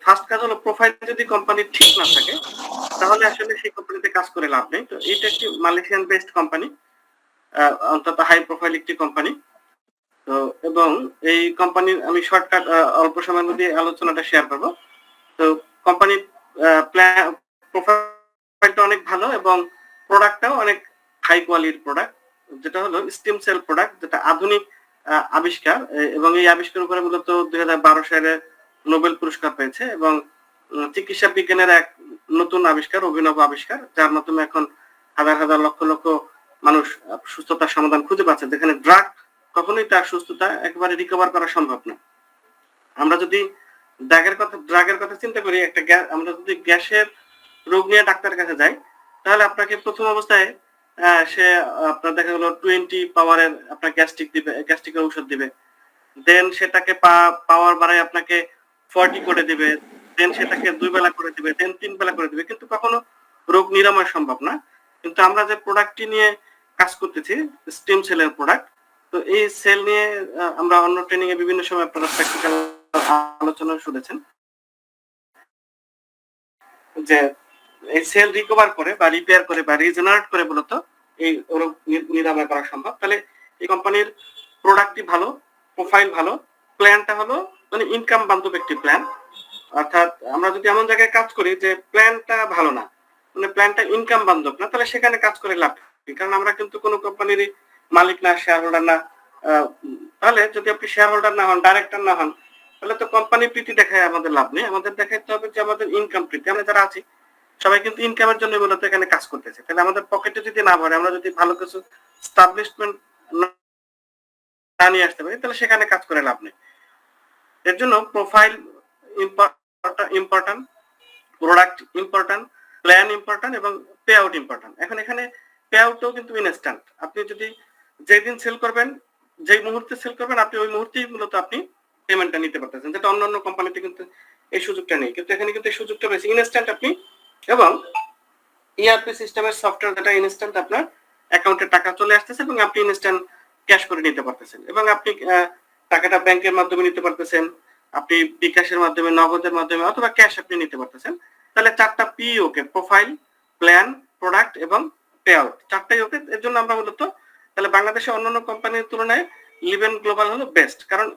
First কাজ হলো profile যদি কোম্পানির ঠিক না থাকে তাহলে আসলে সেই কোম্পানিতে কাজ করে লাভ নেই। তো এটা একটি মালয়েশিয়ান বেসড কোম্পানি, অন্তত হাই প্রোফাইল একটি কোম্পানি। তো এবং এই কোম্পানির আমি শর্টকাট অল্প সময়ের মধ্যে আলোচনাটা শেয়ার করবো। তো কোম্পানির প্রোফাইলটা অনেক ভালো এবং প্রোডাক্টটাও অনেক হাই কোয়ালিটির প্রোডাক্ট, যেটা হলো স্টিম সেল প্রোডাক্ট, যেটা আধুনিক আবিষ্কার। এবং এই আবিষ্কার উপরে মূলত 2012 সালে নোবেল পুরস্কার পেয়েছে এবং চিকিৎসা বিজ্ঞানের এক নতুন আবিষ্কার, অভিনব আবিষ্কার, যার মাধ্যমে এখন হাজার হাজার লক্ষ লক্ষ মানুষ সুস্থতার সমাধান খুঁজে পাচ্ছে, যেখানে ড্রাগ কখনোই তার সুস্থতা একেবারে রিকভার করা সম্ভব না। আমরা যদি ড্রাগের কথা চিন্তা করি, আমরা যদি গ্যাসের রোগ নিয়ে ডাক্তারের কাছে যাই, তাহলে আপনাকে প্রথম অবস্থায় সে আপনার দেখা গেলো 20 পাওয়ারের আপনার গ্যাস্ট্রিকের ঔষধ দিবে, দেন সেটাকে পাওয়ার বাড়ায় আপনাকে 40 করে দিবে, দেন সেটাকে 2 বেলা করে দিবে, দেন 3 বেলা করে দিবে, কিন্তু কখনো রোগ নিরাময় সম্ভব না। কিন্তু আমরা যে প্রোডাক্টটি নিয়ে কাজ করতেছি, স্টেম সেলের প্রোডাক্ট, তো এই সেল নিয়ে আমরা অন্য ট্রেনিং এ বিভিন্ন সময় আপনারা প্র্যাকটিক্যাল আলোচনা শুনেছেন যে এই সেল রিকভার করে বা রিপেয়ার করে বা রিজেনারেট করে মূলত এই রোগ নিরাময় করা সম্ভব। তাহলে এই কোম্পানির প্রোডাক্টটি ভালো, প্রোফাইল ভালো, প্ল্যানটা হলো মানে ইনকাম বান্ধব একটি প্ল্যান। অর্থাৎ আমরা যদি এমন জায়গায় কাজ করি যে প্ল্যানটা ভালো না, মানে প্ল্যানটা ইনকাম বান্ধব না, তাহলে সেখানে কাজ করে লাভ নেই। কারণ আমরা কিন্তু কোনো কোম্পানিরই মালিক না, শেয়ার হোল্ডার না। তাহলে যদি আপনি শেয়ার হোল্ডার না হন, ডাইরেক্টর না হন, তাহলে তো কোম্পানি প্রীতি দেখায় আমাদের লাভ নেই। আমাদের দেখাইতে হবে যে আমাদের ইনকাম প্রীতি। আমরা যারা আছি সবাই কিন্তু ইনকামের জন্য মূলত এখানে কাজ করতেছে। তাহলে আমাদের পকেটে যদি না ভরে, আমরা যদি ভালো কিছু স্টাবলিশমেন্ট না নিয়ে আসতে পারি, তাহলে সেখানে কাজ করে লাভ নেই। এর জন্য profile important, product important, plan important এবং পে আউট ইম্পর্টেন্ট। এখন এখানে পে আউটও কিন্তু ইনস্ট্যান্ট। আপনি যদি যেদিন সেল করবেন, যেই মুহূর্তে সেল করবেন, আপনি ওই মুহূর্তেই মূলত আপনি পেমেন্টটা নিতে পারতেছেন, যেটা অন্যান্য কোম্পানিতে কিন্তু এই সুযোগটা নেই। কিন্তু এখানে কিন্তু এই সুযোগটা রয়েছে ইনস্ট্যান্ট আপনি, এবং ইআরপি সিস্টেমের সফটওয়্যার যেটা ইনস্ট্যান্ট আপনার অ্যাকাউন্টে টাকা চলে আসতেছে এবং আপনি ইনস্ট্যান্ট ক্যাশ করে নিতে পারতেছেন, এবং আপনি টাকাটা ব্যাংকের মাধ্যমে নিতে পারতেছেন, আপনি বিকাশের মাধ্যমে, নগদের মাধ্যমে অথবা ক্যাশ আপনি নিতে পারতেছেন। তাহলে 4টা পি ওকে, প্রোফাইল, প্ল্যান, প্রোডাক্ট এবং পে আউট, 4টাই ওকে। এর জন্য আমরা মূলত তাহলে বাংলাদেশের অন্যান্য কোম্পানির তুলনায় লিভেন গ্লোবাল হলো বেস্ট, কারণ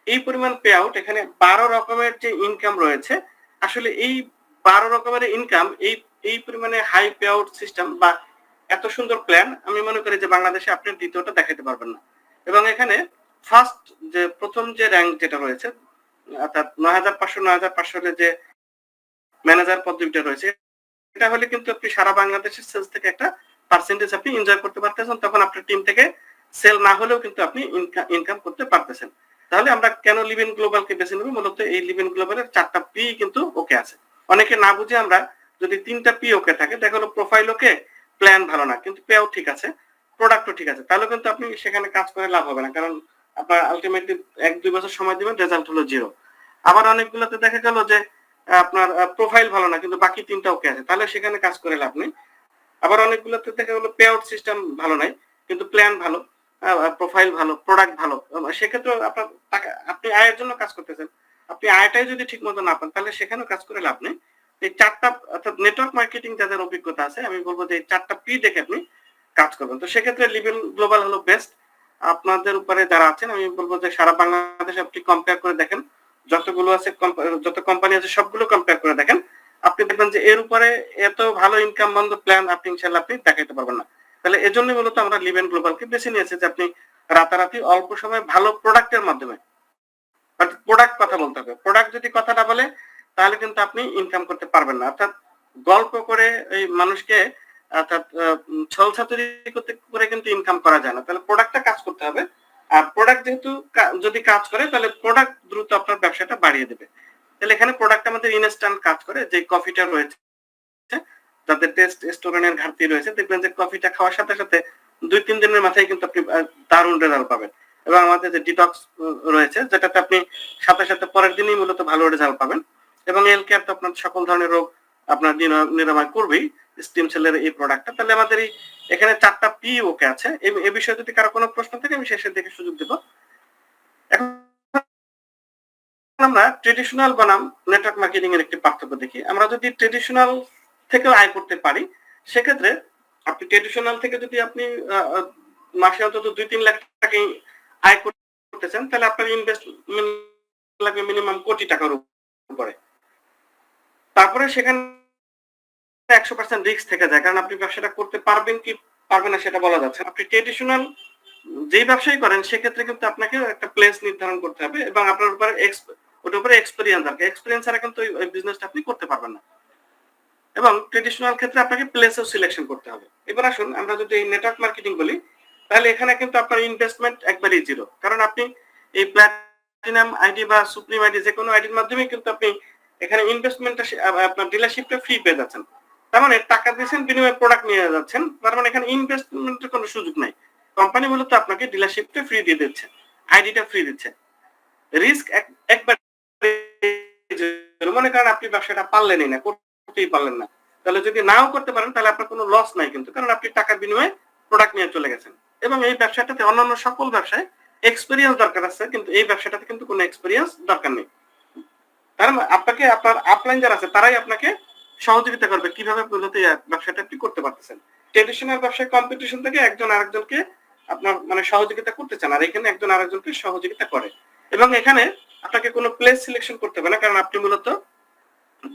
এই পরিমাণ পে আউট, এখানে 12 রকমের যে ইনকাম রয়েছে, আসলে এই 12 রকমের ইনকাম, এই পরিমাণে হাই পে আউট সিস্টেম বা এত সুন্দর প্ল্যান, আমি মনে করি যে বাংলাদেশে আপনি দ্বিতীয়টা দেখাতে পারবেন না। এবং এখানে ফার্স্ট যে প্রথম যে র্যাঙ্ক যেটা রয়েছে, অর্থাৎ 9500 যে ম্যানেজার পদবিটা রয়েছে, এটা হলে কিন্তু আপনি সারা বাংলাদেশের সেলস থেকে একটা পার্সেন্টেজ আপনি এনজয় করতে পারতেছেন। তখন আপনার টিম থেকে সেল না হলেও কিন্তু আপনি ইনকাম করতে পারতেছেন। তাহলে আমরা কেন লিভিন গ্লোবালকে বেছে নেব? মূলত এই লিভিন গ্লোবালের 4টা পি কিন্তু ওকে আছে। অনেকে না বুঝে আমরা যদি 3টা পি ওকে থাকে, দেখা হলো প্রোফাইল ওকে, প্ল্যান ভালো না, কিন্তু পেও ঠিক আছে, প্রোডাক্টও ঠিক আছে, তাহলে কিন্তু আপনি সেখানে কাজ করে লাভ হবে না, কারণ আপনার আলটিমেটলি 1-2 বছর সময় দিবেন, রেজাল্ট হলো 0। আবার অনেকগুলোতে দেখা গেল যে আপনার প্রোফাইল ভালো না কিন্তু বাকি 3টা ওকে আছে, তাহলে সেখানে কাজ করে লাভ নেই। আবার অনেকগুলোতে দেখা গেলো পে আউট সিস্টেম ভালো নাই কিন্তু প্ল্যান ভালো, প্রোফাইল ভালো, প্রোডাক্ট ভালো, সেক্ষেত্রে আপনার টাকা, আপনি আয়ের জন্য কাজ করতেছেন, আপনি আয়টাই যদি ঠিক মতো না পান, তাহলে সেখানেও কাজ করে লাভ নেই। এই 4টা, অর্থাৎ নেটওয়ার্ক মার্কেটিং যাদের অভিজ্ঞতা আছে, আমি বলবো যে এই 4টা পি দেখে আপনি কাজ করবেন। তো সেক্ষেত্রে লিভেন গ্লোবাল হলো বেস্ট। আপনাদের উপরে যারা আছেন, আমি বলবো যে সারা বাংলাদেশে আপনি কম্পেয়ার করে দেখেন, যতগুলো আছে, যত কোম্পানি আছে সবগুলো কম্পেয়ার করে দেখেন, আপনি দেখবেন যে এর উপরে এত ভালো ইনকাম বন্ধ প্ল্যান আপনি ইনশাআল্লাহ আপনি দেখাইতে পারবেন না। তাহলে এজন্য মূলত আমরা লিভেন গ্লোবালকে বেছে নিয়েছি, যে আপনি রাতারাতি অল্প সময় ভালো প্রোডাক্টের মাধ্যমে, অর্থাৎ প্রোডাক্ট কথা বলতে হবে। প্রোডাক্ট যদি কথাটা বলে, তাহলে কিন্তু আপনি ইনকাম করতে পারবেন না। অর্থাৎ গল্প করে এই মানুষকে, অর্থাৎ ছলছাতুরি করতে করে কিন্তু ইনকাম করা যায় না। তাহলে প্রোডাক্টটা কাজ করতে হবে, আর প্রোডাক্ট যেহেতু যদি কাজ করে, তাহলে প্রোডাক্ট দ্রুত আপনার ব্যবসাটা বাড়িয়ে দেবে। তাহলে এখানে প্রোডাক্ট আমাদের ইনস্ট্যান্ট কাজ করে। যে কফিটা রয়েছে, যাদের টেস্ট স্টোরেনের ঘাটতি রয়েছে, দেখবেন যে কফিটা খাওয়ার সাথে সাথে 2-3 দিনের মাথায় কিন্তু আপনি দারুণ রেজাল্ট পাবেন। এবং আমাদের যে ডিটক্স রয়েছে, যেটাতে আপনি সাথে সাথে পরের দিনই মূলত ভালো রেজাল্ট পাবেন। এবং এল কেয়ার তো আপনার সকল ধরনের রোগ আপনার নিরাময় করবেই, স্টিম সেলের এই প্রোডাক্টটা। তাহলে আমাদের এখানে 4টা পি ওকে আছে। এই বিষয়ে যদি কারো কোনো প্রশ্ন থাকে, আমি শেষের দিকে সুযোগ দেব। এখন আমরা ট্রেডিশনাল বনাম নেটওয়ার্ক মার্কেটিং এর একটি পার্থক্য দেখি। আমরা যদি ট্রেডিশনাল থেকেও আয় করতে পারি, সেক্ষেত্রে আপনি ট্রেডিশনাল থেকে যদি আপনি মাসে অন্তত ২-৩ লাখ টাকা আয় করতেছেন, তাহলে আপনার ইনভেস্টমেন্ট লাগবে মিনিমাম কোটি টাকার উপরে। তারপরে সেখানে ১০০% রিস্ক থেকে যায়, কারণ আপনি ব্যবসাটা করতে পারবেন কি পারবেন না সেটা বলা যাচ্ছে না। আপনি ট্রেডিশনাল যেই ব্যবসায়ী করেন সেক্ষেত্রে কিন্তু আপনাকে একটা প্লেস নির্ধারণ করতে হবে এবং আপনার উপরে ওটার উপরে এক্সপেরিয়েন্স দরকার। এক্সপেরিয়েন্স ছাড়া কিন্তু ওই বিজনেসটা আপনি করতে পারবেন না। এবং ট্রেডিশনাল ক্ষেত্রে আপনাকে প্লেসও সিলেকশন করতে হবে। এবার আসুন আমরা যদি এই নেটওয়ার্ক মার্কেটিং বলি, তাহলে এখানে কিন্তু আপনার ইনভেস্টমেন্ট একবারেই জিরো। কারণ আপনি এই প্ল্যাটিনাম আইডি বা সুপ্রিম আইডি যে কোনো আইডির মাধ্যমে কিন্তু আপনি এখানে ইনভেস্টমেন্টটা আপনার ডিলারশিপটা ফ্রি পেয়ে যাচ্ছেন। তার মানে টাকা দিয়েছেন, বিনিময়ে প্রোডাক্ট নিয়ে যাচ্ছেন। তার মানে এখানে ইনভেস্টমেন্টের কোনো সুযোগ নাই। কোম্পানি মূলত আপনাকে ডিলারশিপটা ফ্রি দিয়ে দিচ্ছে, আইডিটা ফ্রি দিচ্ছে। রিস্ক একবার মনে করেন আপনি ব্যবসাটা পারলেনই না, করতেই পারলেন না, তাহলে যদি নাও করতে পারেন তাহলে আপনার কোনো লস নাই কিন্তু, কারণ আপনি টাকার বিনিময়ে প্রোডাক্ট নিয়ে চলে গেছেন। এবং এই ব্যবসাটাতে অন্যান্য সকল ব্যবসায় এক্সপেরিয়েন্স দরকার আছে, কিন্তু এই ব্যবসাটাতে কিন্তু কোনো এক্সপেরিয়েন্স দরকার নেই। তার মানে আপনাকে আপনার আপলাইন যারা আছে তারাই আপনাকে সহযোগিতা করবে কিভাবে মূলত এই ব্যবসাটা আপনি করতে পারতেছেন। ট্রেডিশনাল ব্যবসায় কম্পিটিশন থেকে একজন আরেকজনকে আপনার মানে সহযোগিতা করতে চান, আর এখানে একজন আরেকজনকে সহযোগিতা করে। এবং এখানে আপনাকে কোনো প্লেস সিলেকশন করতে হবে না, কারণ আপনি মূলত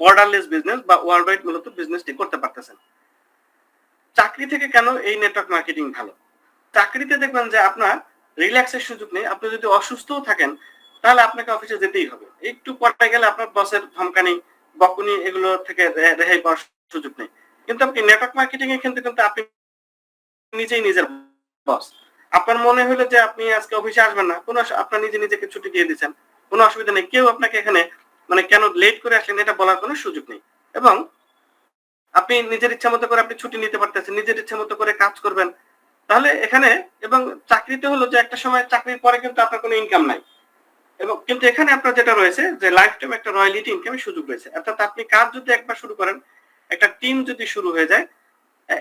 বর্ডারলেস বিজনেস বা ওয়ার্ল্ড ওয়াইড মূলত বিজনেসটি করতে পারতেছেন। চাকরি থেকে কেন এই নেটওয়ার্ক মার্কেটিং ভালো? চাকরিতে দেখবেন যে আপনার রিল্যাক্সের সুযোগ নেই। আপনি যদি অসুস্থও থাকেন তাহলে আপনাকে অফিসে যেতেই হবে। একটু পরে গেলে আপনার বসের ধমকানি, বকুনি এগুলো থেকে রেহাই পাওয়ার সুযোগ নেই। কিন্তু আপনি নেটওয়ার্ক মার্কেটিং এর ক্ষেত্রে কিন্তু আপনি নিজেই নিজের বস। আপনার মনে হলো যে আপনি আজকে অফিসে আসবেন না, কোনো আপনার নিজেকে ছুটি দিয়ে দিচ্ছেন, কোনো অসুবিধা নেই। কেউ আপনাকে এখানে মানে কেন লেট করে আসলেন এটা বলার কোনো সুযোগ নেই। এবং আপনি নিজের ইচ্ছা মতো করে আপনি ছুটি নিতে পারতেছেন, নিজের ইচ্ছা মতো করে কাজ করবেন। তাহলে এখানে এবং চাকরিতে হলো যে একটা সময় চাকরির পরে কিন্তু আপনার কোনো ইনকাম নাই। এবং কিন্তু এখানে আপনার যেটা রয়েছে যে লাইফ টাইম একটা রয়্যালিটি ইনকামের সুযোগ রয়েছে। অর্থাৎ আপনি কাজ যদি একবার শুরু করেন, একটা টিম যদি শুরু হয়ে যায়,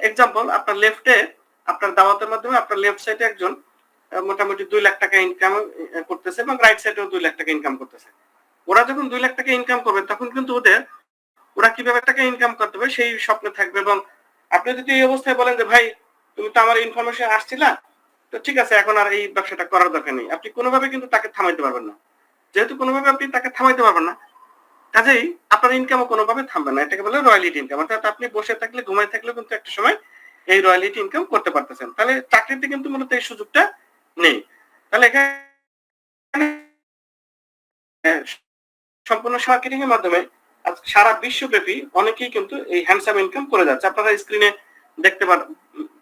এক্সাম্পল আপনার লেফটে আপনার দাওয়াতের মাধ্যমে আপনার লেফট সাইডে একজন মোটামুটি 2 লাখ টাকা ইনকাম করতেছে এবং রাইট সাইডেও 2 লাখ টাকা ইনকাম করতেছে। ওরা যখন 2 লাখ টাকা ইনকাম করবে তখন কিন্তু ওরা কিভাবে টাকা ইনকাম করতে হবে সেই স্বপ্নে থাকবে। এবং আপনি যদি এই অবস্থায় বলেন যে ভাই তুমি তো আমার ইনফরমেশন আসছিলা, তো ঠিক আছে এখন আর এই ব্যবসাটা করার দরকার নেই, আপনি কোনোভাবে কিন্তু তাকে থামাইতে পারবেন না। যেহেতু কোনোভাবে আপনি তাকে থামাইতে পারবেন না, কাজেই আপনার ইনকামও কোনোভাবে থামবে না। এটাকে বলে রয়্যালিটি ইনকাম। অর্থাৎ আপনি বসে থাকলে ঘুমাই থাকলেও কিন্তু একটা সময় এই রয়্যালিটি ইনকাম করতে পারতেছেন। তাহলে চাকরিতে কিন্তু মূলত এই সুযোগটা নেই। তাহলে এখানে সম্পূর্ণ মার্কেটিং এর মাধ্যমে সারা বিশ্বব্যাপী অনেকেই কিন্তু এই হ্যান্ডসাম ইনকাম করে যাচ্ছে। আপনারা স্ক্রিনে দেখতে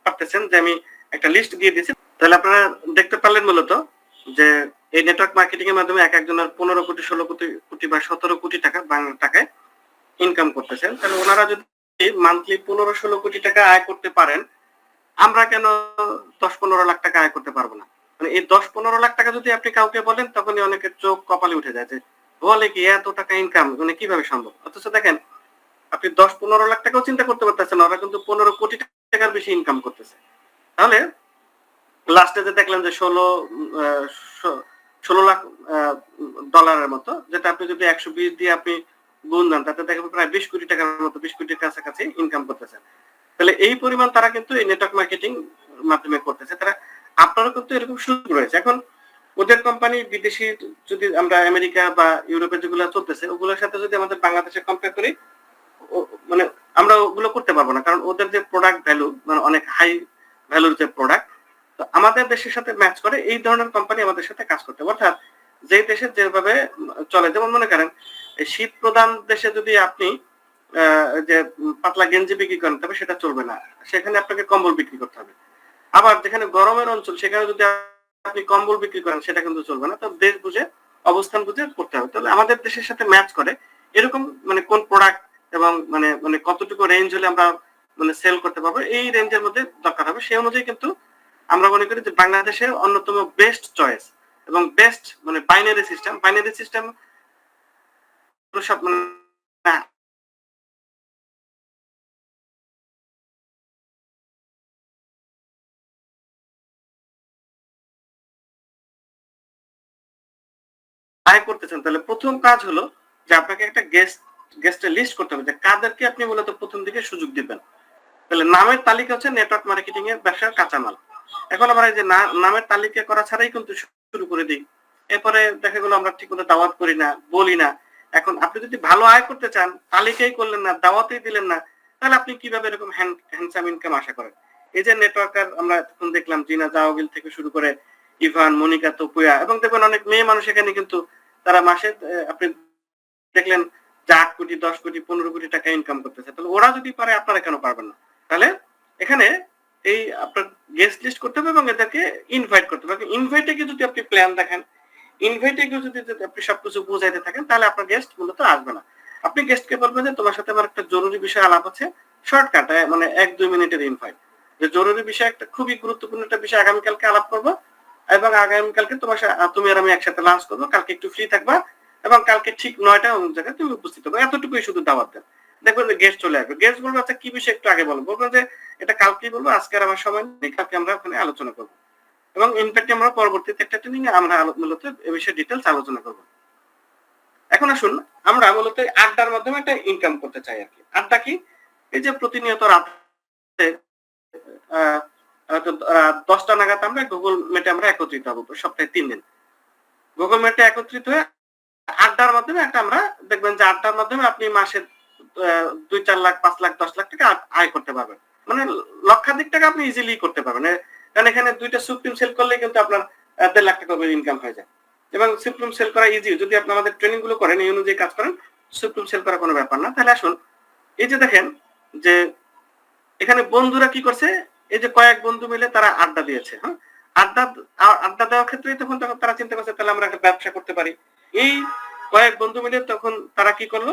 পারতেছেন যে আমি একটা লিস্ট দিয়ে দিয়েছি। তাহলে আপনারা দেখতে পারলেন মূলত যে এই নেটওয়ার্ক মার্কেটিং এর মাধ্যমে এক একজনের 15 কোটি 16 কোটি বা 17 কোটি টাকা বাংলা টাকায় ইনকাম করতেছেন। তাহলে ওনারা যদি মান্থলি 15-16 কোটি টাকা আয় করতে পারেন, আমরা কেন 10-15 লাখ টাকা আয় করতে পারবো না? মানে এই 10-15 লাখ টাকা যদি আপনি কাউকে বলেন তখনই অনেকের চোখ কপালে উঠে যায় যে বলে কি এত টাকা ইনকাম মানে কিভাবে সম্ভব? অথচ দেখেন আপনি 10-15 লাখ টাকাও চিন্তা করতে পারতেছেন, ওরা কিন্তু 15 কোটি টাকার বেশি ইনকাম করতেছে। তাহলে লাস্টে যে দেখলেন যে 16 লাখ ডলারের মতো, যেটা আপনি যদি 120 দিয়ে আপনি গুণ দেন তাতে দেখবেন প্রায় 20 কোটি টাকার মতো, 20 কোটির কাছাকাছি ইনকাম করতেছে। তাহলে এই পরিমাণ তারা কিন্তু এই নেটওয়ার্ক মার্কেটিং মাধ্যমে করতেছে। তারা আপনারও কিন্তু এরকম সুযোগ রয়েছে। এখন ওদের কোম্পানি বিদেশি যদি আমরা আমেরিকা বা ইউরোপে যেগুলো চলতেছে ওগুলোর সাথে যদি আমাদের বাংলাদেশে কম্পেয়ার করি, মানে আমরা ওগুলো করতে পারবো না, কারণ ওদের যে প্রোডাক্ট ভ্যালু মানে অনেক হাই ভ্যালুর যে প্রোডাক্ট, তো আমাদের দেশের সাথে ম্যাচ করে এই ধরনের কোম্পানি আমাদের সাথে কাজ করতে। অর্থাৎ যে দেশে যেভাবে চলে, যেমন মনে করেন শীত প্রধান দেশে যদি আপনি যে পাতলা গেঞ্জি বিক্রি করেন তবে সেটা চলবে না, সেখানে আপনাকে কম্বল বিক্রি করতে হবে। আবার যেখানে গরমের অঞ্চল সেখানে যদি আপনি কম্বল বিক্রি করেন সেটা কিন্তু চলবে না। তো দেশ বুঝে অবস্থান বুঝে করতে হবে। তাহলে আমাদের দেশের সাথে ম্যাচ করে এরকম মানে কোন প্রোডাক্ট এবং মানে মানে কতটুকু রেঞ্জ হলে আমরা মানে সেল করতে পারবো এই রেঞ্জের মধ্যে দরকার হবে। সেই অনুযায়ী কিন্তু আমরা মনে করি যে বাংলাদেশের অন্যতম বেস্ট চয়েস এবং বেস্ট মানে বাইনারি সিস্টেম সব মানে আয় করতেছেন, তাহলে প্রথম কাজ হলো যে আপনাকে একটা গেস্টের লিস্ট করতে হবে যে কাদেরকে আপনি মূলত প্রথম দিকে সুযোগ দিবেন। তাহলে নামের তালিকা হচ্ছে নেটওয়ার্ক মার্কেটিং এর ব্যবসার কাঁচামাল। এখন আমরা এই যে নামের তালিকা করা ছাড়াই কিন্তু শুরু করে দিই, এরপরে দেখা গেলো আমরা ঠিক মতো দাওয়াত করি না, বলি না। এখন আপনি যদি ভালো আয় করতে চান, তালিকাই করলেন না, দাওয়াতেই দিলেন না, তাহলে আপনি কিভাবে এরকম হ্যান্ডসাম ইনকাম আশা করেন? এই যে নেটওয়ার্কার আমরা এখন দেখলাম জিনা জাওয়াগিল থেকে শুরু করে ইভান, মনিকা, তোপুয়া, এবং দেখবেন অনেক মেয়ে মানুষ এখানে কিন্তু তারা মাসে আপনি দেখলেন যে 8 কোটি, 10 কোটি, 15 কোটি টাকা ইনকাম করতেছে। তাহলে ওরা যদি পারে আপনারা কেন পারবেন না? তাহলে এখানে এই আপনার গেস্ট লিস্ট করতে হবে এবং এদেরকে ইনভাইট করতে হবে। ইনভাইটে কি যদি আপনি প্ল্যান দেখেন, ইনভাইটে কি যদি আপনি সবকিছু বুঝাইতে থাকেন, তাহলে আপনার গেস্ট মূলত আসবে না। আপনি গেস্টকে বলবেন যে তোমার সাথে আমার একটা জরুরি বিষয় আলাপ আছে, শর্টকাট, মানে 1-2 মিনিটের ইনভাইট, যে জরুরি বিষয়, একটা খুবই গুরুত্বপূর্ণ একটা বিষয় আগামীকালকে আলাপ করবো, এবং আগামীকালকে তুমি আর আমি একসাথে লাঞ্চ করবো, কালকে একটু ফ্রি থাকবা, এবং কালকে ঠিক 9টা অমুক জায়গায় তুমি উপস্থিত হবে। এতটুকুই শুধু দাওয়াত দেন, দেখবেন যে গেস্ট চলে আসবে। গেস্ট বলবে আচ্ছা কি বিষয় একটু আগে বলবো, বলবেন যে এটা কালকেই বলবো, আজকে আর আমার সময় নেই, কালকে আমরা ওখানে আলোচনা করবো, এবং ইনফ্যাক্ট আমরা পরবর্তীতে একটা ট্রেনিং এ আমরা মূলত এ বিষয়ে ডিটেলস আলোচনা করবো। এখন আসুন আমরা মূলত আড্ডার মাধ্যমে একটা ইনকাম করতে চাই আর কি। আড্ডা কি? এই যে প্রতিনিয়ত রাতে 10টা নাগাদ আমরা গুগল মিটে আমরা একত্রিত হবো, সপ্তাহে 3 দিন গুগল মিটে একত্রিত হয়ে আড্ডার মাধ্যমে একটা আমরা দেখবেন যে আড্ডার মাধ্যমে আপনি মাসে 2-4 লাখ, 5 লাখ, 10 লাখ টাকা আয় করতে পারবেন, মানে লক্ষাধিক টাকা আপনি ইজিলি করতে পারবেন। কারণ এখানে 2টা সুপ্রিম সেল করলে কিন্তু আপনার 1.5 লাখ টাকা ইনকাম হয়ে যায়, এবং সুপ্রিম সেল করা ইজি। যদি আপনি আমাদের ট্রেনিং গুলো করেন, এই অনুযায়ী কাজ করেন, সুপ্রিম সেল করা কোনো ব্যাপার না। তাহলে আসুন এই যে দেখেন যে এখানে বন্ধুরা কি করছে, এই যে কয়েক বন্ধু মিলে তারা আড্ডা দিয়েছে। হ্যাঁ, আড্ডা দেওয়ার ক্ষেত্রে তখন তারা চিন্তা করছে তাহলে আমরা একটা ব্যবসা করতে পারি। এই কয়েক বন্ধু মিলে তখন তারা কি করলো,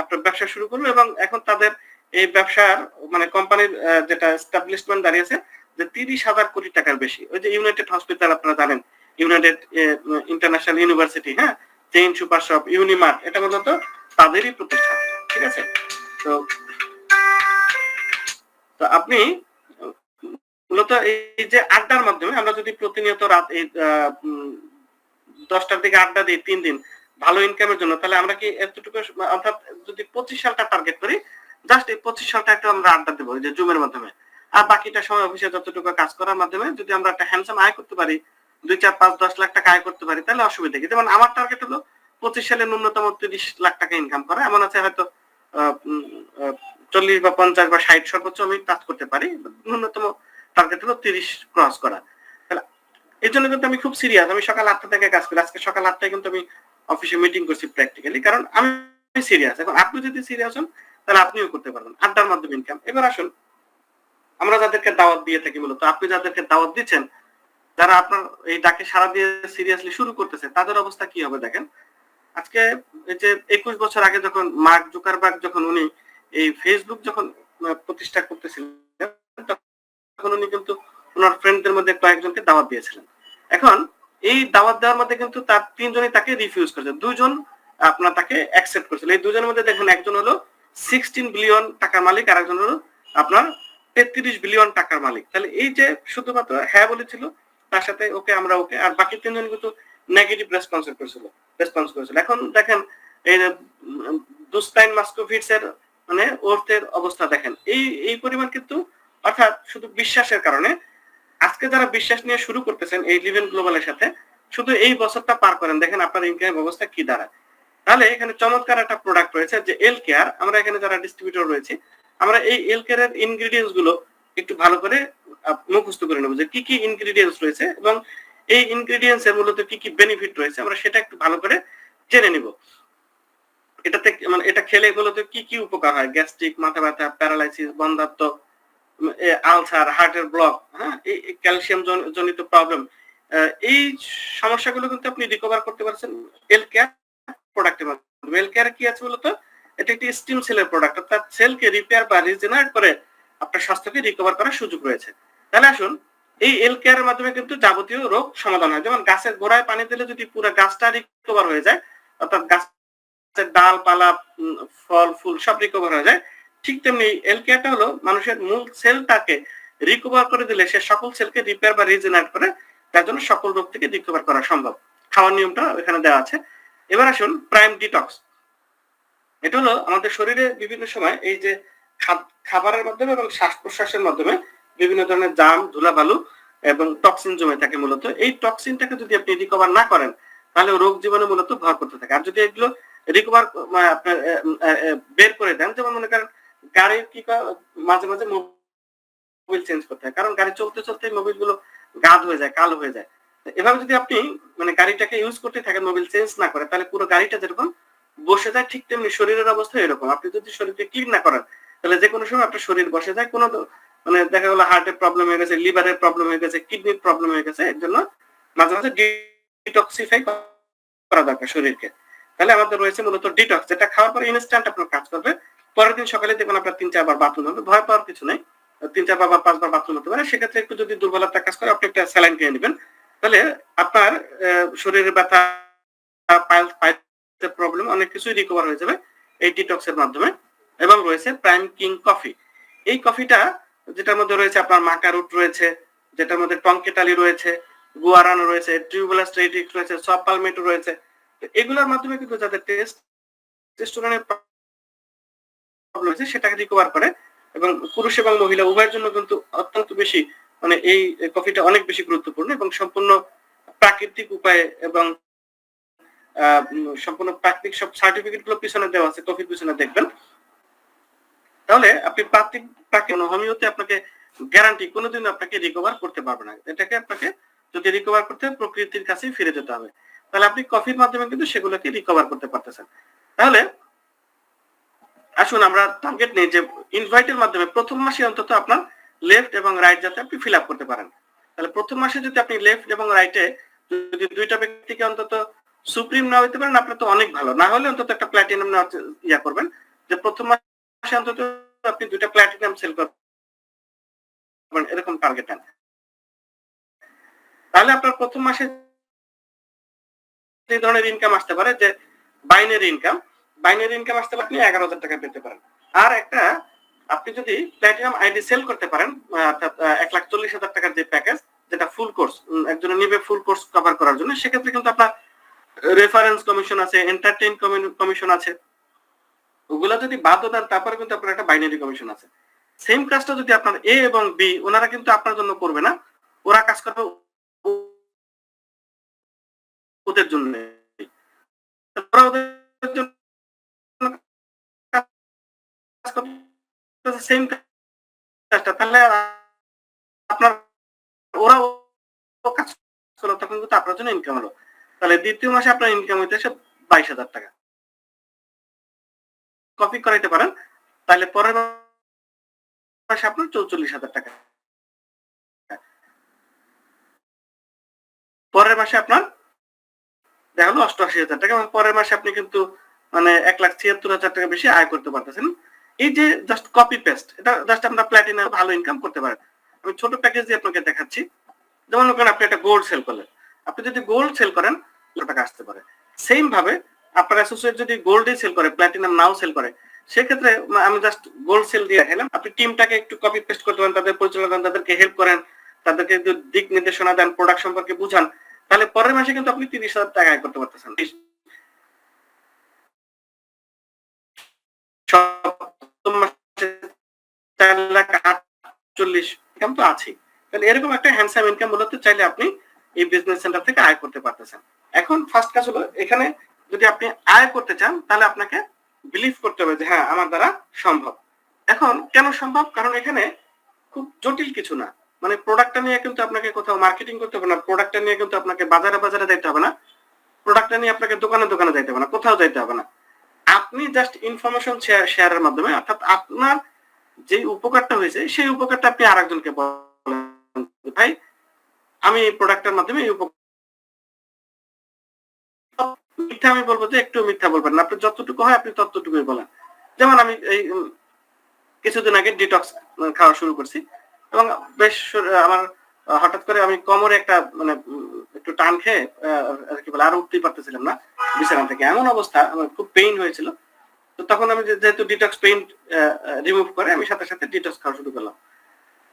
আপনার ব্যবসা শুরু করলো, এবং এখন তাদের এই ব্যবসার মানে কোম্পানির যেটা এস্টাবলিশমেন্ট দাঁড়িয়েছে যে 30,000 কোটি টাকার বেশি। ওই যে ইউনাইটেড হসপিটাল আপনারা জানেন, ইউনাইটেড ইন্টারন্যাশনাল ইউনিভার্সিটি, হ্যাঁ, চেইন সুপার শপ, ইউনিমার্ট, এটা মূলত তাদেরই প্রতিষ্ঠান। ঠিক আছে, তো আপনি মূলত এই যে আড্ডার মাধ্যমে আমরা যদি প্রতিনিয়ত রাত এই 10টার দিকে আড্ডা দিই 3 দিন ভালো ইনকামের জন্য, তাহলে আমরা কি এতটুকু, অর্থাৎ যদি 25 সালটা টার্গেট করি, জাস্ট এই 25 সালটা একটু আমরা আড্ডা দেবো যে জুমের মাধ্যমে, আর বাকিটা সময় অফিসে যতটুকু কাজ করার মাধ্যমে যদি আমরা একটা হ্যান্ডসাম আয় করতে পারি, 2, 4, 5, 10 লাখ টাকা আয় করতে পারি, তাহলে অসুবিধা কি? যেমন আমার টার্গেট হলো 25 সালে ন্যূনতম 30 লাখ টাকা ইনকাম করা। এমন আছে হয়তো 40 বা 50 বা 60 সর্বোচ্চ আমি কাজ করতে পারি, ন্যূনতম টার্গেট হলো 30 ক্রস করা। তাহলে এই জন্য কিন্তু আমি খুব সিরিয়াস, আমি সকাল 8টা থেকে কাজ করি। আজকে সকাল 8টায় কিন্তু আমি অফিসে মিটিং করছি প্র্যাকটিক্যালি, কারণ আমি সিরিয়াস। এখন আপনি যদি সিরিয়াস হন তাহলে আপনিও করতে পারবেন আড্ডার মাধ্যমে ইনকাম। এবার আসুন আমরা যাদেরকে দাওয়াত দিয়ে থাকি, মূলত আপনি যাদেরকে দাওয়াত দিচ্ছেন, যারা আপনার এই ডাকে সারা দিয়ে সিরিয়াসলি শুরু করতেছে, তাদের অবস্থা কি হবে দেখেন। আজকে এই যে 21 বছর আগে যখন মার্ক জুকারবার্গ যখন উনি এই ফেসবুক যখন প্রতিষ্ঠা করতেছিলেন, তখন উনি কিন্তু ওনার ফ্রেন্ডদের মধ্যে কয়েকজনকে দাওয়াত দিয়েছিলেন। এখন এই দাওয়াত দেওয়ার মধ্যে কিন্তু তার 3 জনই তাকে রিফিউজ করেছে, 2 জন আপনার তাকে অ্যাকসেপ্ট করেছিল। এই 2 জনের মধ্যে দেখুন, একজন হলো 16 বিলিয়ন টাকার মালিক, আর একজন হলো আপনার 33 বিলিয়ন টাকার মালিক। তাহলে এই যে শুধুমাত্র হ্যাঁ বলেছিল, তার সাথে ওকে আমরা ওকে, আর বাকি 3 জন কিন্তু নেগেটিভ রেসপন্স করেছিল। এখন দেখেন এই দুস্তাইন মাস্কোভিটস এর মানে অর্থের অবস্থা দেখেন, এই পরিমাণ কিন্তু, অর্থাৎ শুধু বিশ্বাসের কারণে আজকে যারা বিশ্বাস নিয়ে শুরু করতেছেন এই লিভেন গ্লোবালের সাথে, শুধু এই বছরটা পার করেন, দেখেন আপনার ইনকাম ব্যবস্থা কি দাঁড়ায়। তাহলে এখানে চমৎকার একটা প্রোডাক্ট রয়েছে যে এল কেয়ার। আমরা এখানে যারা ডিস্ট্রিবিউটর রয়েছে, আমরা এই এল কেয়ারের ইনগ্রেডিয়েন্টস গুলো একটু ভালো করে মুখস্থ করে নেবো যে কি কি ইনগ্রেডিয়েন্টস রয়েছে, এবং এই ইনগ্রেডিয়েন্টস এর মূলত কি কি বেনিফিট রয়েছে, আমরা সেটা একটু ভালো করে জেনে নিব। এটাতে মানে এটা খেলে মূলত কি কি উপকার হয়, গ্যাস্ট্রিক, মাথা ব্যথা, প্যারালাইসিস, বন্ধ্যাত্ব, আলসার, হার্টের ব্লক, হ্যাঁ, এই ক্যালসিয়াম জনিত প্রবলেম, এই সমস্যাগুলো কিন্তু আপনি রিকভার করতে পারছেন এল কেয়ার প্রোডাক্টের মাধ্যমে। এল কেয়ার কি আছে বলতো, এটা একটি স্টিম সেলের প্রোডাক্ট, অর্থাৎ সেলকে রিপেয়ার বা রিজেনারেট করে আপনার স্বাস্থ্যকে রিকভার করার সুযোগ রয়েছে। তাহলে আসুন এই এল কেয়ারের মাধ্যমে কিন্তু যাবতীয় রোগ সমাধান হয়। যেমন গাছের গোড়ায় পানি দিলে যদি পুরো গাছটা রিকভার হয়ে যায়, অর্থাৎ গাছের ডাল পালা, ফল ফুল সব রিকভার হয়ে যায়, ঠিক তেমনি এল কেয়ারটা হলো মানুষের মূল সেলটাকে রিকভার করে দিলে সে সকল সেলকে রিপেয়ার বা রিজেনারেট করে, তার জন্য সকল রোগ থেকে রিকভার করা সম্ভব। খাওয়ার নিয়মটা এখানে দেওয়া আছে। এবার আসুন প্রাইম ডিটক্স। এটা হলো আমাদের শরীরে বিভিন্ন সময় এই যে খাবারের মাধ্যমে এবং শ্বাস-প্রশ্বাসের মাধ্যমে বিভিন্ন ধরনের জাম, ধুলাবালু এবং টক্সিন জমে থাকে মূলত। এই টক্সিনটাকে যদি আপনি রিকভার না করেন তাহলে রোগ জীবাণু মূলত ভর করতে থাকে। আর যদি এগুলো রিকভার আপনার বের করে দেন, যেমন মনে করেন গাড়ির মাঝে মাঝে মোবিল চেঞ্জ করতে হয়, কারণ গাড়ি চলতে চলতে মোবিল গুলো গাদ হয়ে যায়, কালো হয়ে যায়। এভাবে যদি আপনি মানে গাড়িটাকে ইউজ করতে থাকেন মোবিল চেঞ্জ না করে, তাহলে পুরো গাড়িটা যেরকম বসে যায় ঠিক তেমনি শরীরের অবস্থা এরকম। আপনি যদি শরীরকে ক্লিন না করেন তাহলে যে কোনো সময় আপনার শরীর বসে যায়। কোনো মানে দেখা গেলো হার্টের প্রবলেম হয়ে গেছে, লিভারের প্রবলেম হয়ে গেছে, কিডনির প্রবলেম হয়ে গেছে। এর জন্য মাঝে মাঝে ডিটক্সিফাই করা দরকার শরীরকে। তাহলে আমাদের রয়েছে মূলত ডিটক্স, যেটা খাওয়ার পরে ইনস্ট্যান্ট আপনার কাজ করবে। পরের দিন সকালে দেখবেন আপনার 3-4 বার বাথরুম হবে, ভয় পাওয়ার কিছু নেই। 3-4 বার বা 5 বার বাথরুম হতে পারে। সেক্ষেত্রে একটু যদি দুর্বলতা কাজ করে আপনি একটা স্যালাইন কিনে নেবেন। তাহলে আপনার শরীরের ব্যথা, পাইলসের প্রবলেম অনেক কিছুই রিকভার হয়ে যাবে এই ডিটক্সের মাধ্যমে। এবং রয়েছে প্রাইম কিং কফি। এই কফিটা যেটার মধ্যে রয়েছে আপনার মাকা রুট রয়েছে, যেটার মধ্যে টংকেটালি রয়েছে, গুয়ারানো রয়েছে, টিউবুলাস টেরিটিক্স রয়েছে, সব পালমেটো রয়েছে। এগুলোর মাধ্যমে কিন্তু যাদের টেস্টোস্টেরনের প্রবলেম হয়েছে সেটাকে রিকভার করে এবং পুরুষ এবং মহিলা উভয়ের জন্য কিন্তু অত্যন্ত বেশি মানে এই কফিটা অনেক বেশি গুরুত্বপূর্ণ এবং সম্পূর্ণ প্রাকৃতিক উপায়ে এবং সম্পূর্ণ প্রাকৃতিক সব সার্টিফিকেট গুলো পিছনে দেওয়া আছে, কফির পিছনে দেখবেন। তাহলে আপনি প্রাকৃতিক হোমিওতে আপনাকে গ্যারান্টি কোনোদিন আপনাকে রিকভার করতে পারবে না। এটাকে আপনাকে যদি রিকভার করতে প্রকৃতির কাছেই ফিরে যেতে হবে, তাহলে আপনি কফির মাধ্যমে কিন্তু সেগুলোকে রিকভার করতে পারতেছেন। তাহলে আসুন আমরা টার্গেট নেই যে ইনভাইটের মাধ্যমে প্রথম মাসে অন্তত আপনার লেফট এবং রাইট যাতে আপনি ফিল আপ করতে পারেন। তাহলে প্রথম মাসে যদি আপনি লেফট এবং রাইটে যদি দুইটা ব্যক্তিকে অন্তত সুপ্রিম না হইতে পারেন আপনার তো অনেক ভালো, না হলে অন্তত একটা প্ল্যাটিনাম ইয়া করবেন, যে প্রথম মাসে অন্তত আপনি দুইটা প্ল্যাটিনাম সেল করবেন, এরকম টার্গেট নেন। তাহলে আপনার প্রথম মাসে এই ধরনের ইনকাম আসতে পারে যে বাইনারি ইনকাম আসতে পারে আপনি 11,000 টাকা পেতে পারেন। আর একটা আপনি যদি প্ল্যাটিনাম আইডি সেল করতে পারেন অর্থাৎ 1,40,000 টাকার যে প্যাকেজ, যেটা ফুল কোর্স একজন নিবে ফুল কোর্স কভার করার জন্য, সেক্ষেত্রে কিন্তু আপনার রেফারেন্স কমিশন আছে, এন্টারটেইন কমিশন আছে, ওগুলা যদি বাদ দেন তারপরে কিন্তু আপনার একটা বাইনারি কমিশন আছে। সেম কাজটা যদি আপনার এ এবং বি, ওনারা কিন্তু আপনার জন্য করবে না, ওরা কাজ করবে ওদের জন্য, ওরা ওদের জন্য কাজ করতেছে সেম কাজটা। তাহলে আপনার ওরা কাজ করলো তখন কিন্তু আপনার জন্য ইনকাম হলো। তাহলে দ্বিতীয় মাসে আপনার ইনকাম হইতেছে 22,000 টাকা। কপি করাইতে পারেন, তাহলে পরের মাসে আপনার 44,000 টাকা, পরের মাসে আপনার দেখা হলো 88,000 টাকা, এবং পরের মাসে আপনি কিন্তু মানে 1,76,000 টাকা বেশি আয় করতে পারতেছেন। এই যে জাস্ট কপি পেস্ট, এটা জাস্ট আমরা প্ল্যাটিনাম ভালো ইনকাম করতে পারেন। আমি ছোট প্যাকেজ দিয়ে আপনাকে দেখাচ্ছি। যেমন ধরুন আপনি একটা গোল্ড সেল করলেন, আপনি যদি গোল্ড সেল করেন টাকা আসতে পারে। সেম ভাবে আপনার অ্যাসোসিয়েট যদি গোল্ডই সেল করে, প্ল্যাটিনাম নাও সেল করে, সেক্ষেত্রে আমি জাস্ট গোল্ড সেল দিয়ে দেখালাম। আপনি টিমটাকে একটু কপি পেস্ট করতে পারেন, তাদের পরিচালনা করেন, তাদেরকে হেল্প করেন, তাদেরকে দিক নির্দেশনা দেন, প্রোডাক্ট সম্পর্কে বুঝান, তাহলে পরের মাসে কিন্তু আপনি 30,000 টাকা আয় করতে পারতেছেন। সপ্তম মাসে 4,48,000 ইনকাম তো আছেই। তাহলে এরকম একটা হ্যান্ডসাম ইনকাম মূলত চাইলে আপনি এই বিজনেস সেন্টার থেকে আয় করতে পারতেছেন। এখন ফার্স্ট কাজ হলো, এখানে যদি আপনি আয় করতে চান তাহলে আপনাকে বিলিভ করতে হবে যে হ্যাঁ আমার দ্বারা সম্ভব। এখন কেন সম্ভব? কারণ এখানে খুব জটিল কিছু না, মানে প্রোডাক্টটা নিয়ে কিন্তু আপনাকে কোথাও মার্কেটিং করতে হবে না, প্রোডাক্টটা নিয়ে কিন্তু আপনাকে বাজারে বাজারে যাইতে হবে না, প্রোডাক্টটা নিয়ে আপনাকে দোকানে দোকানে যাইতে হবে না, কোথাও যাইতে হবে না। আপনি জাস্ট ইনফরমেশন শেয়ারের মাধ্যমে, অর্থাৎ আপনার যে উপকারটা হয়েছে সেই উপকারটা আপনি আরেকজনকে বলেন, ভাই আমি এই প্রোডাক্টের মাধ্যমে এই মিথ্যা আমি বলবো যে একটু মিথ্যা বলবেন না, আপনি যতটুকু হয় আপনি ততটুকুই বলেন। যেমন আমি এই কিছুদিন আগে ডিটক্স খাওয়া শুরু করছি এবং বেশ আমার হঠাৎ করে আমি কোমরে একটা মানে একটু টান খেয়ে কি বলে আর উঠতেই পারতেছিলাম না বিছানা থেকে, এমন অবস্থা আমার খুব পেইন হয়েছিল। তো তখন আমি যেহেতু ডিটক্স পেইন রিমুভ করে আমি সাথে সাথে ডিটক্স খাওয়া শুরু করলাম।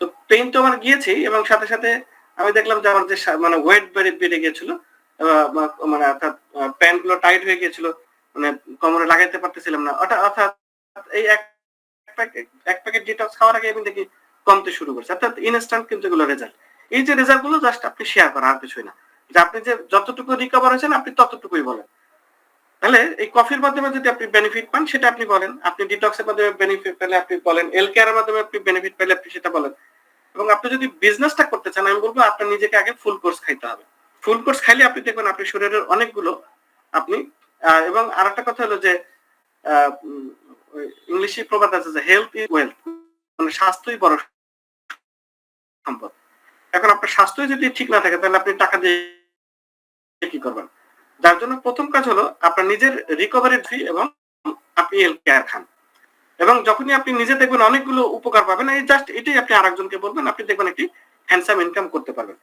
তো পেইন তো আমার গিয়েছেই এবং সাথে সাথে আমি দেখলাম যে আমার যে মানে ওয়েট বেড়ে গিয়েছিল মানে অর্থাৎ প্যান্ট গুলো টাইট হয়ে গিয়েছিল, মানে কোমরে লাগাইতে পারতেছিলাম না, অর্থাৎ এই এক প্যাকেট ডিটক্স খাওয়ার আগে আমি দেখি কমতে শুরু করছে। অর্থাৎ ইনস্ট্যান্ট কিন্তু এগুলো রেজাল্ট। এই যে রেজাল্ট গুলো জাস্ট আপনি শেয়ার করা, আর কিছুই না। যে আপনি যে যতটুকু রিকভার হয়েছেন আপনি ততটুকুই বলেন। তাহলে এই কফির মাধ্যমে যদি আপনি বেনিফিট পান সেটা আপনি বলেন, আপনি ডিটক্সের মাধ্যমে বেনিফিট পেলে আপনি বলেন, এল কেয়ারের মাধ্যমে আপনি বেনিফিট পেলে আপনি সেটা বলেন। এবং আপনি যদি বিজনেসটা করতে চান, আমি বলবো আপনার নিজেকে আগে ফুল কোর্স খাইতে হবে। ফুল কোর্স খাইলে আপনি দেখবেন আপনি শরীরের অনেকগুলো আপনি এবং আরেকটা কথা হলো যে ইংলিশে প্রবাদ আছে যে হেলথ ইজ ওয়েলথ, মানে স্বাস্থ্যই বড় সম্পদ। এখন আপনার স্বাস্থ্যই যদি ঠিক না থাকে তাহলে আপনি টাকা দিয়ে কি করবেন? যার জন্য প্রথম কাজ হলো আপনার নিজের রিকভারি ফি এবং আপনি হেলথ কেয়ার খান। এবং যখনই আপনি নিজে দেখবেন অনেকগুলো উপকার পাবেন, এই জাস্ট এটাই আপনি আরেকজনকে বলবেন, আপনি দেখবেন একটি হ্যান্ডসাম ইনকাম করতে পারবেন।